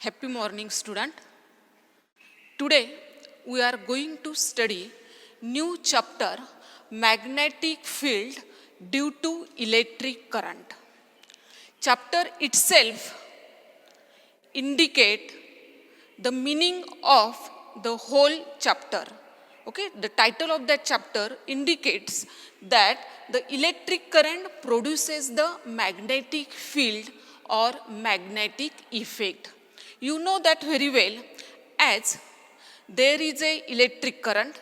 Happy morning, student. Today we are going to study new chapter magnetic field due to electric current. Chapter itself indicate the meaning of the whole chapter. Okay, the title of that chapter indicates that the electric current produces the magnetic field or magnetic effect. You know that very well, as there is a electric current,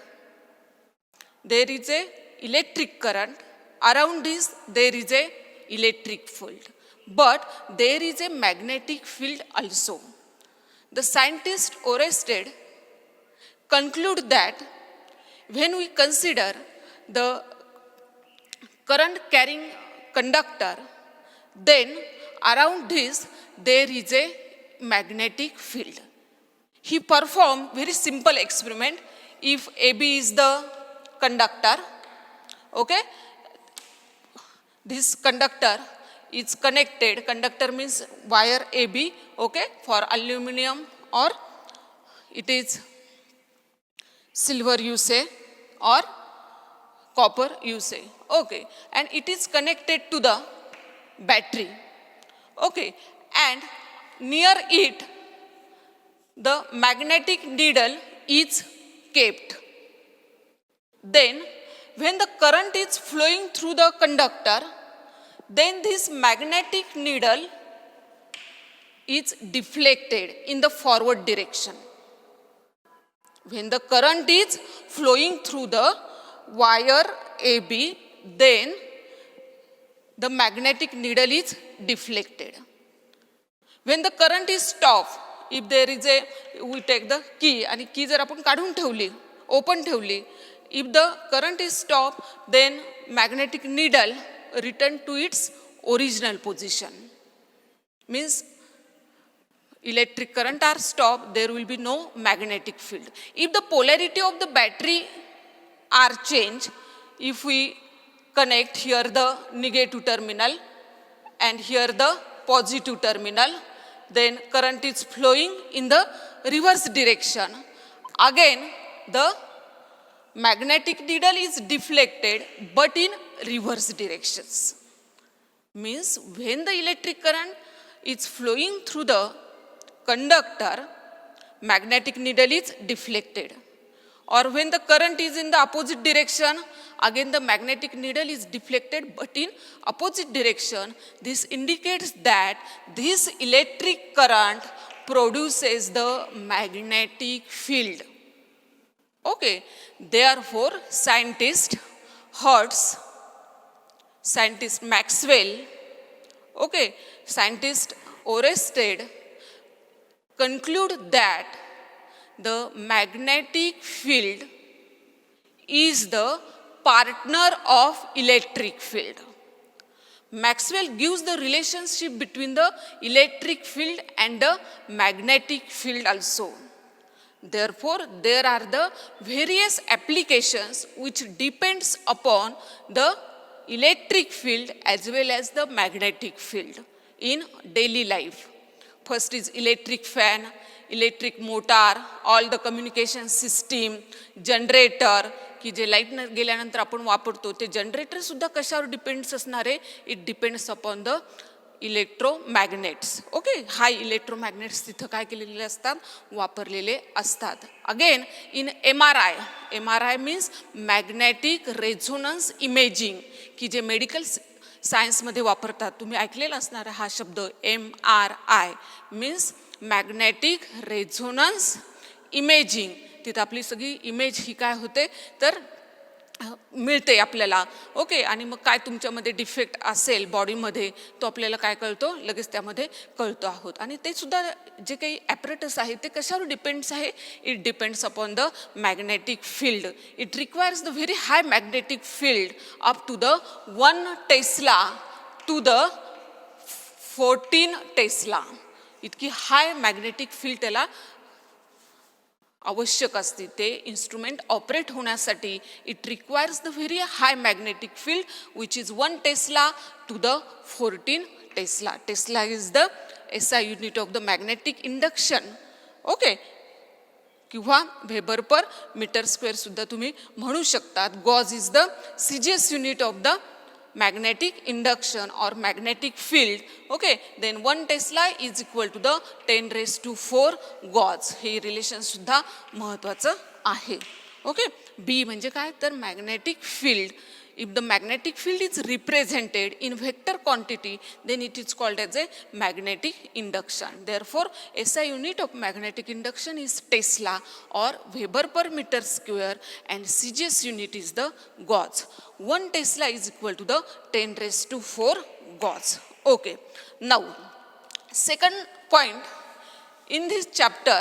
around this there is a electric field, but there is a magnetic field also. The scientist Oersted conclude that when we consider the current carrying conductor, then around this there is a magnetic field. He performed very simple experiment. If AB is the conductor, okay, this conductor is connected, conductor means wire AB, okay, for aluminum or it is silver you say or copper you say, okay, and it is connected to the battery, okay, and near it the magnetic needle is kept. Then when the current is flowing through the conductor, then this magnetic needle is deflected in the forward direction. When the current is flowing through the wire AB, then the magnetic needle is deflected. When the current is stopped, if there is a, we take the key, and key जर आपण काढून ठेवली, open ठेवली, if the current is stopped, then magnetic needle return to its original position. Means electric current are stopped, there will be no magnetic field. If the polarity of the battery are changed, if we connect here the negative terminal and here the positive terminal, then current is flowing in the reverse direction. Again, the magnetic needle is deflected but in reverse directions. Means when the electric current is flowing through the conductor, magnetic needle is deflected. Or when the current is in the opposite direction, again the magnetic needle is deflected but in opposite direction. This indicates that this electric current produces the magnetic field. Okay, therefore scientist Hertz, scientist Maxwell, okay, scientist Oersted conclude that the magnetic field is the partner of electric field. Maxwell gives the relationship between the electric field and the magnetic field also. Therefore, there are the various applications which depends upon the electric field as well as the magnetic field in daily life. First is electric fan, electric motor, all the communication system, generator, की जे light गेल्यानंतर आपण वापरतो ते generator सुद्धा कशावर depends असणार आहे, it depends upon the electromagnets. Okay, high electromagnets तिथं काय केलेले असतात, वापरलेले असतात. Again in MRI means magnetic resonance imaging, की जे मेडिकल सायन्समध्ये वापरतात. तुम्ही ऐकलेला असणार हा शब्द MRI means magnetic resonance imaging. तिथं आपली सगळी इमेज ही काय होते तर मिळते आपल्याला. ओके, आणि मग काय तुमच्यामध्ये डिफेक्ट असेल बॉडीमध्ये तो आपल्याला काय कळतो, लगेच त्यामध्ये कळतो आहोत. आणि ते सुद्धा जे काही ॲपरेटस आहे ते कशावर डिपेंड्स आहे, it depends upon the magnetic field. It requires the very high magnetic field up to the 1 tesla to the 14 tesla. इतकी हाय मॅग्नेटिक फील्ड त्याला आवश्यक असते. ते इन्स्ट्रुमेंट ऑपरेट होण्यासाठी it requires the very high magnetic field which is 1 tesla to the 14 tesla. Tesla is the SI unit of the magnetic induction. Okay, किंवा weber per metre square सुद्धा तुम्ही म्हणू शकतात. Gauss is the CGS unit of the magnetic induction or magnetic field. Okay, then 1 Tesla is equal to the 10 raised to 4 gauge. हे relation सुद्धा महत्त्वाचं आहे. Okay, B म्हणजे काय तर magnetic field. If the magnetic field is represented in vector quantity, then it is called as a magnetic induction. Therefore, SI unit of magnetic induction is Tesla or Weber per meter square, and CGS unit is the gauge. 1 Tesla is equal to the 10 raised to 4 gauge. Okay. Now, second point in this chapter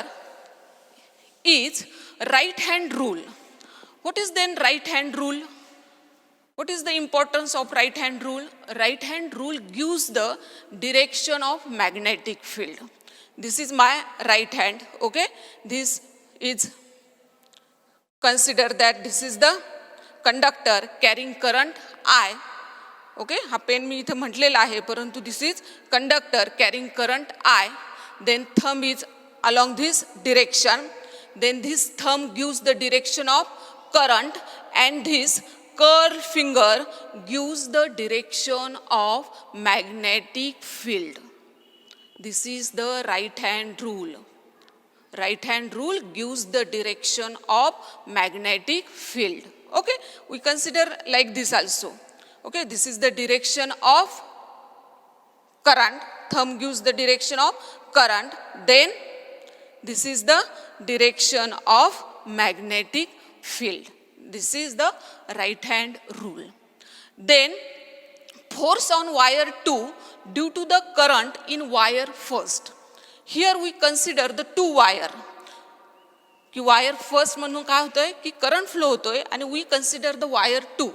is right hand rule. What is then right hand rule? What is the importance of right hand rule? Right hand rule gives the direction of magnetic field. This is my right hand. Okay, this is, consider that this is the conductor carrying current I. Okay, हा pen मी इथे म्हटलेला आहे, परंतु this is conductor carrying current I. Then thumb is along this direction. Then this thumb gives the direction of current, and this curl finger gives the direction of magnetic field. This is the right hand rule. Right hand rule gives the direction of magnetic field. Okay, we consider like this also. Okay, this is the direction of current. Thumb gives the direction of current. Then this is the direction of magnetic field. This is the right hand rule. Then force on wire 2 due to the current in wire first. Here we consider the two wire. की wire first म्हणून काय होतंय की current flow होतोय, आणि we consider the wire 2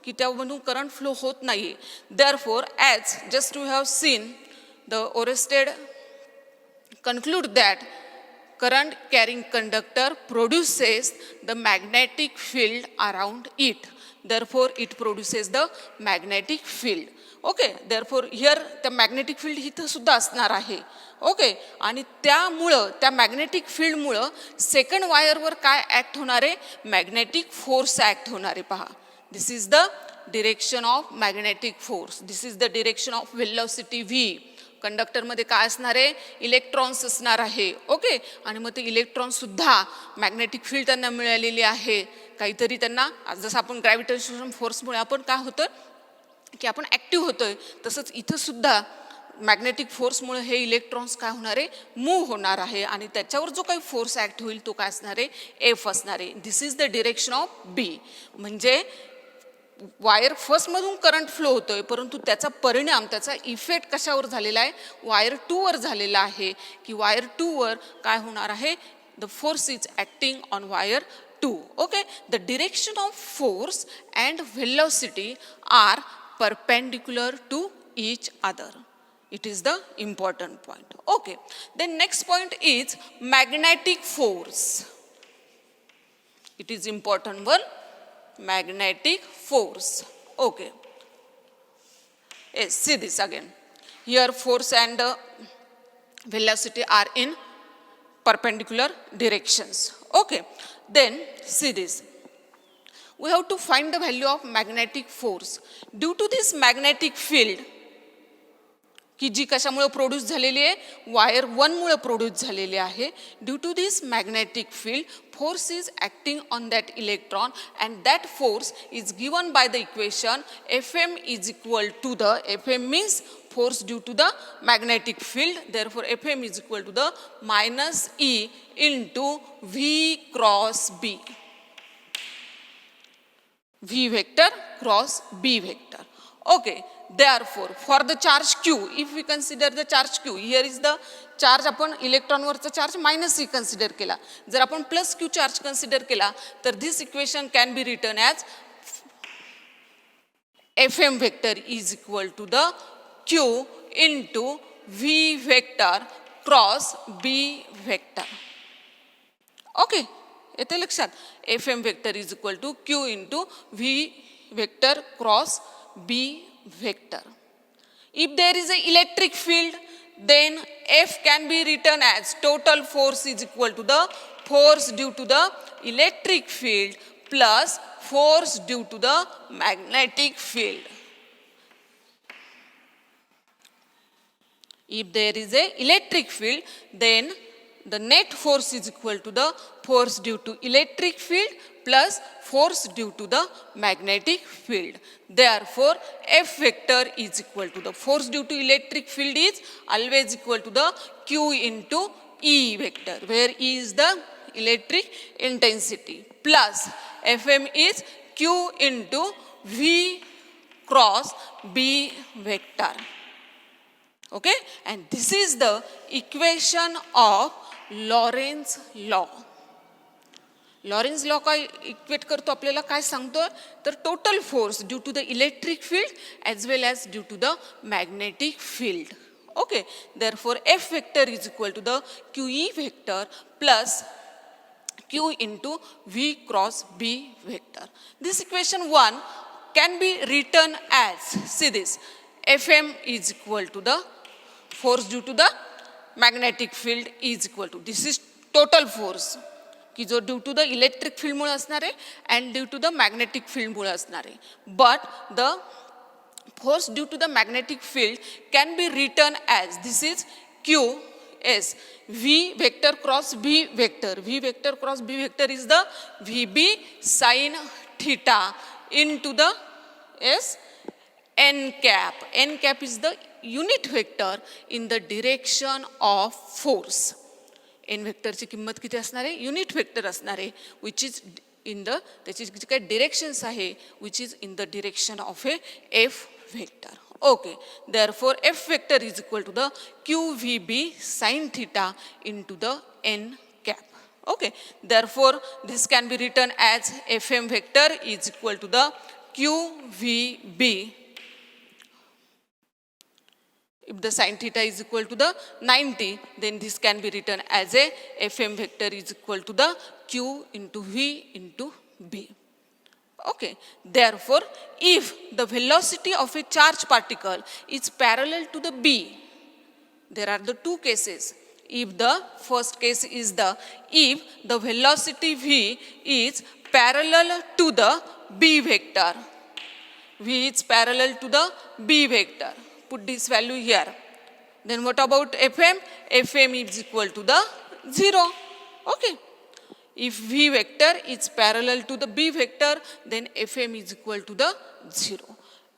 की त्यामधून current flow होत नाही. Therefore, as just we have seen, the Oersted conclude that current carrying conductor produces the magnetic field around it. Therefore, it produces the magnetic field. Okay, therefore here the magnetic field इथं सुद्धा असणार आहे. Okay, आणि त्यामुळं त्या magnetic फील्डमुळं second वायरवर काय act होणार आहे, मॅग्नेटिक फोर्स ॲक्ट होणार आहे. पहा, this is the direction of magnetic force. This is the direction of velocity V. कंडक्टरमध्ये काय असणार आहे, इलेक्ट्रॉन्स असणार आहे. ओके, आणि मग ते इलेक्ट्रॉन सुद्धा मॅग्नेटिक फील्ड त्यांना मिळालेली आहे. काहीतरी त्यांना, जसं आपण ग्रॅव्हिटेशनल फोर्समुळे आपण काय होतं की आपण ॲक्टिव्ह होतोय, तसंच इथं सुद्धा मॅग्नेटिक फोर्समुळे हे इलेक्ट्रॉन्स काय होणार आहे, मूव्ह होणार आहे, आणि त्याच्यावर जो काही फोर्स ॲक्ट होईल तो काय असणार आहे, एफ असणार आहे. This is the direction of B. म्हणजे वायर फर्स्टमधून करंट फ्लो होतोय, परंतु त्याचा परिणाम, त्याचा इफेक्ट कशावर झालेला आहे, वायर 2 वर झालेला आहे. की वायर 2 वर काय होणार आहे, the force is acting on wire 2. Okay, the direction of force and velocity are perpendicular to each other. It is the important point. Okay, then next point is magnetic force. It is important one, magnetic force. Okay, yes, see this again. Here force and velocity are in perpendicular directions. Okay, then see this. We have to find the value of magnetic force. Due to this magnetic field, की जी कशामुळे produce झालेली आहे, wire 1 मुळे produce झालेली आहे. Due to this magnetic field, force is acting on that electron, and that force is given by the equation Fm is equal to the, Fm means force due to the magnetic field. Therefore, Fm is equal to the minus E into V cross B. V vector cross B vector. Okay, therefore for the charge Q, if we consider the charge Q, here is the charge, आपण electron वरचा charge minus E consider केला. जर आपण plus Q charge consider केला तर this equation can be written as Fm vector is equal to the Q into V vector cross B vector. Okay, येते लक्षात, Fm vector is equal to Q into V vector cross B vector. If there is an electric field, then F can be written as total force is equal to the force due to the electric field plus force due to the magnetic field. If there is a electric field, then the net force is equal to the force due to electric field plus force due to the magnetic field. Therefore, F vector is equal to the force due to electric field is always equal to the Q into E vector, where E is the electric intensity, plus Fm is Q into V cross B vector. Okay, and this is the equation of Lorentz law. Lorentz law काय equate करतो, आपल्याला काय सांगतो, तर total force due to the electric field as well as due to the magnetic field. Okay, therefore F vector is equal to the QE vector plus Q into V cross B vector. This equation 1 can be written as, see this, Fm is equal to the force due to the magnetic field is equal to, this is total force की जो due to the electric फील्डमुळे असणार आहे and due to the magnetic फील्डमुळे असणार आहे. But the force due to the magnetic field can be written as, this is Q S V vector cross B vector. V vector cross B vector is the VB sin theta into the S n cap. N cap is the unit vector in the direction of force. N vector ची किंमत किती असणार आहे, unit vector असणार आहे, which is in the, त्याची जी काही directions आहे which is in the direction of A F vector. Okay, therefore F vector is equal to the QVB sin theta into the n cap. Okay, therefore this can be written as Fm vector is equal to the QVB. If the sin theta is equal to the 90, then this can be written as a Fm vector is equal to the Q into V into B. Okay, therefore if the velocity of a charged particle is parallel to the B, there are the two cases. If the first case is the, if the velocity V is parallel to the B vector, V is parallel to the B vector, put this value here, then what about Fm? Fm is equal to the 0. Okay, if V vector is parallel to the B vector, then Fm is equal to the 0.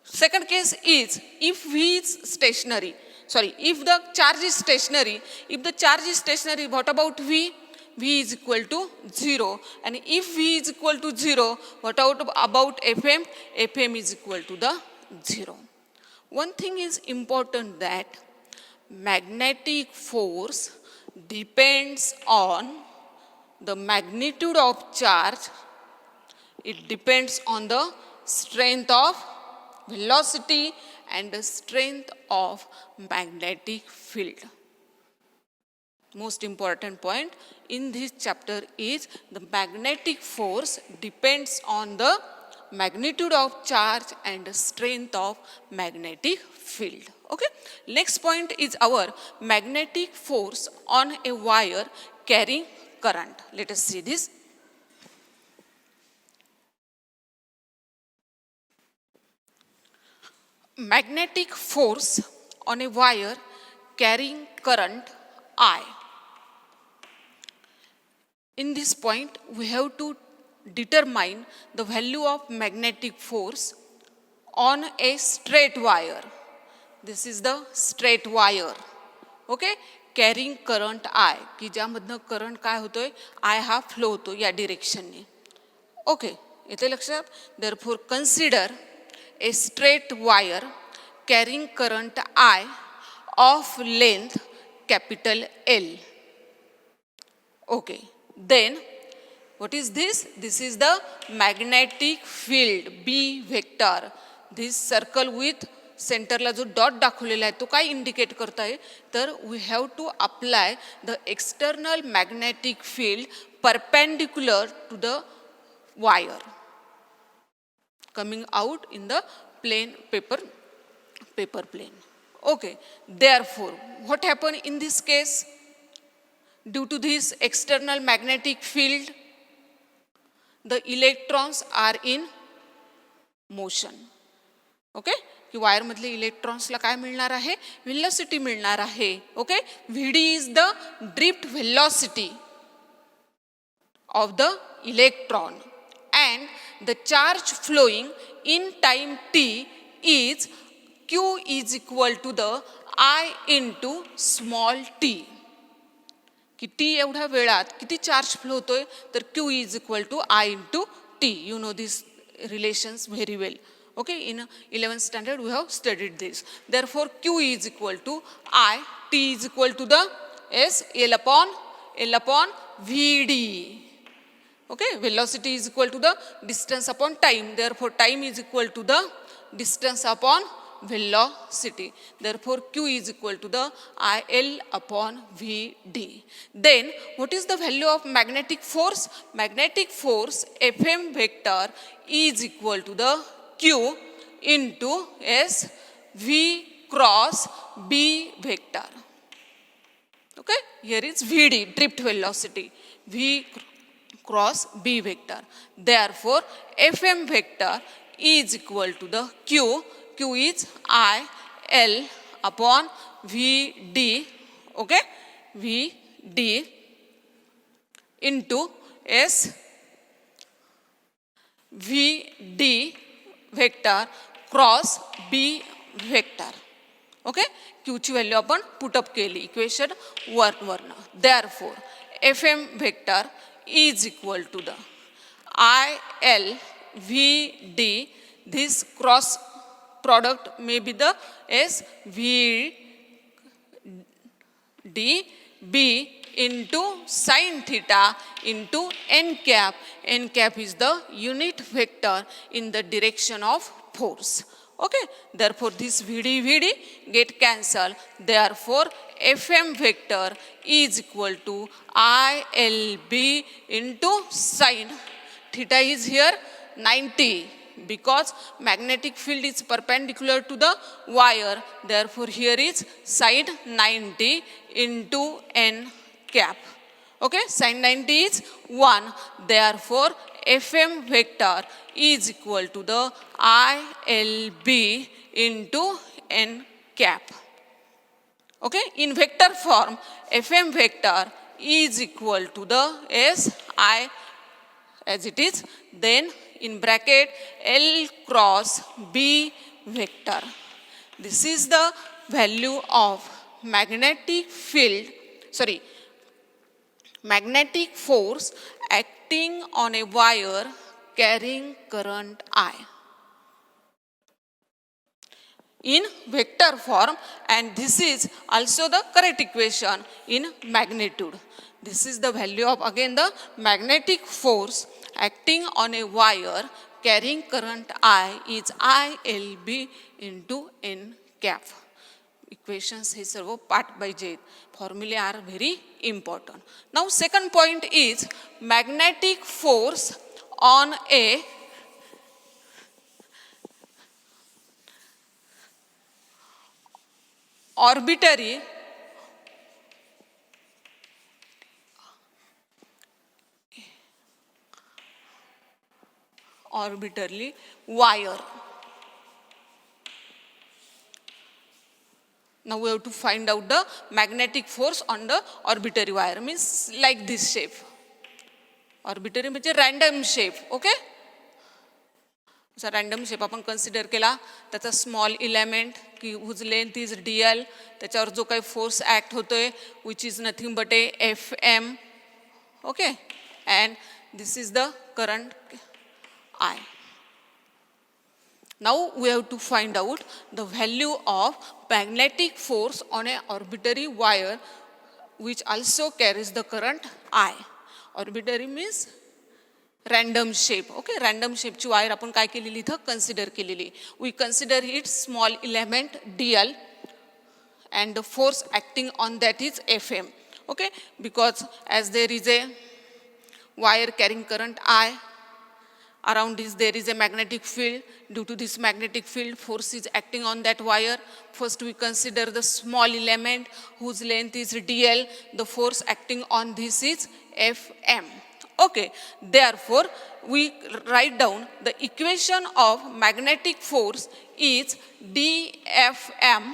Second case is if V is stationary, if the charge is stationary, what about V? V is equal to 0. And if V is equal to 0, what about Fm? Fm is equal to the 0. One thing is important, that magnetic force depends on the magnitude of charge, it depends on the strength of velocity and the strength of magnetic field. Most important point in this chapter is the magnetic force depends on the magnitude of charge and the strength of magnetic field. Okay, next point is our magnetic force on a wire carrying current. Let us see this. Magnetic force on a wire carrying current I. In this point, we have to determine the value of magnetic force on a straight wire. This is the straight wire. Okay, carrying current आय, की ज्यामधनं current काय होतोय, आय हा flow होतो या डिरेक्शनने. Okay, येते लक्षात. Therefore consider a straight wire carrying current I of length capital L. Okay, then what is this? This is the magnetic field B vector. This circle with सेंटरला जो डॉट दाखवलेला आहे तो काय इंडिकेट करत आहे, तर we have to apply the external magnetic field perpendicular to the wire coming out in the plane paper plane. Okay, therefore, what happened in this case? Due to this external magnetic field, the electrons are in motion. Okay की वायरमधले इलेक्ट्रॉन्सला काय मिळणार आहे? Velocity मिळणार आहे. Okay, V D is the drift velocity of the electron, and the charge flowing in time t is q is equal to the I into small t. की t एवढ्या वेळात किती चार्ज फ्लो होतोय तर q is equal to I into t. You know these relations very well. Okay, in 11th standard we have studied this. Therefore q is equal to I, t is equal to the s L upon vd. Okay, velocity is equal to the distance upon time. Therefore, time is equal to the distance upon velocity. Therefore, Q is equal to the IL upon VD. Then, what is the value of magnetic force? Magnetic force Fm vector is equal to the Q into S V cross B vector. Okay, here is VD, drift velocity. V cross B vector. Therefore, Fm vector is equal to the Q. Q is I L upon Vd. Okay, Vd into S Vd vector cross B vector. Okay, Q ची value आपण put up केली equation 1 वरनं. Therefore, Fm vector is equal to the IL VD. This cross product may be the S VD B into sin theta into n cap. N cap is the unit vector in the direction of force. Okay, therefore this VD get cancelled. Therefore, Fm vector is equal to ILB into sin. Theta is here 90 because magnetic field is perpendicular to the wire. Therefore, here is sin 90 into n cap. Okay, sin 90 is 1. Therefore, Fm vector is equal to the ILB into n cap. Okay, in vector form, Fm vector is equal to the SI as it is. Then in bracket L cross B vector. This is the value of magnetic field, magnetic force acting on a wire carrying current I. In vector form, and this is also the correct equation in magnitude. This is the value of again the magnetic force acting on a wire carrying current I is ILB into n cap. Equations हे सर्व part by j. Formulae are very important. Now second point is magnetic force on a arbitrary wire. Now we have to find out the magnetic force on the arbitrary wire. Means like this shape. Arbitrary means random shape. Okay? असा random shape आपण consider केला. त्याचा small element की whose length is DL. त्याच्यावर जो काही force act होतोय which is nothing but A FM. Okay, and this is the current I. Now we have to find out the value of magnetic force on an arbitrary wire which also carries the current I. Arbitrary means random shape. Okay, random shape ची wire आपण काय केलेली इथं consider केलेली. We consider it small element DL and the force acting on that is FM. Okay, because as there is a wire carrying current I Around this there is a magnetic field. Due to this magnetic field, force is acting on that wire. First we consider the small element whose length is dl. The force acting on this is Fm. Okay, therefore we write down the equation of magnetic force is dfm.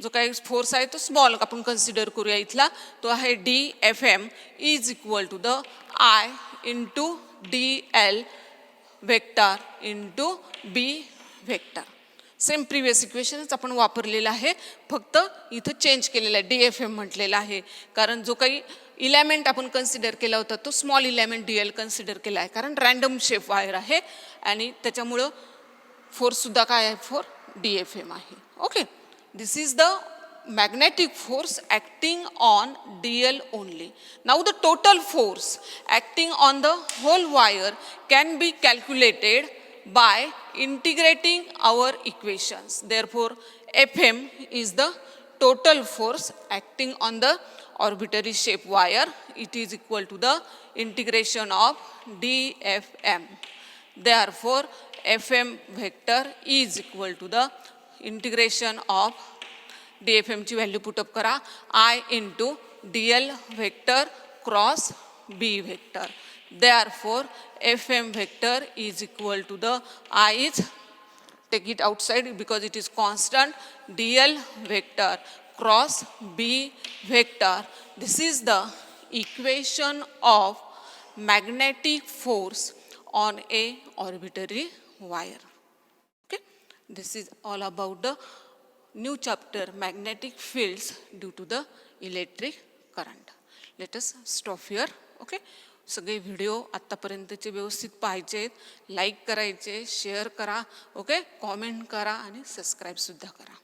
जो काही force आहे तो small आपण consider करूया इथला, तो आहे dfm is equal to the I into dl vector into b vector. Same previous इक्वेशनच आपण वापरलेलं आहे, फक्त इथं चेंज केलेलं आहे, dfm म्हटलेलं आहे. कारण जो काही इलेमेंट आपण कन्सिडर केला होता तो स्मॉल इलेमेंट dl कन्सिडर केला आहे, कारण रँडम शेप वायर आहे आणि त्याच्यामुळं फोर्ससुद्धा काय आहे, फॉर dfm आहे. Okay, this is the magnetic force acting on dl only. Now the total force acting on the whole wire can be calculated by integrating our equations. Therefore Fm is the total force acting on the arbitrary shape wire. It is equal to the integration of dfm. Therefore Fm vector is equal to the integration of dfm ची value put up करा, I into dl vector cross b vector. Therefore Fm vector is equal to the I is, take it outside because it is constant, dl vector cross b vector. This is the equation of magnetic force on a arbitrary wire. This is all about the new chapter, magnetic fields due to the electric current. Let us stop here. Okay, सगळे video आत्तापर्यंतचे व्यवस्थित पाहायचे, like करायचे, share करा, okay, comment करा आणि subscribe सुद्धा करा.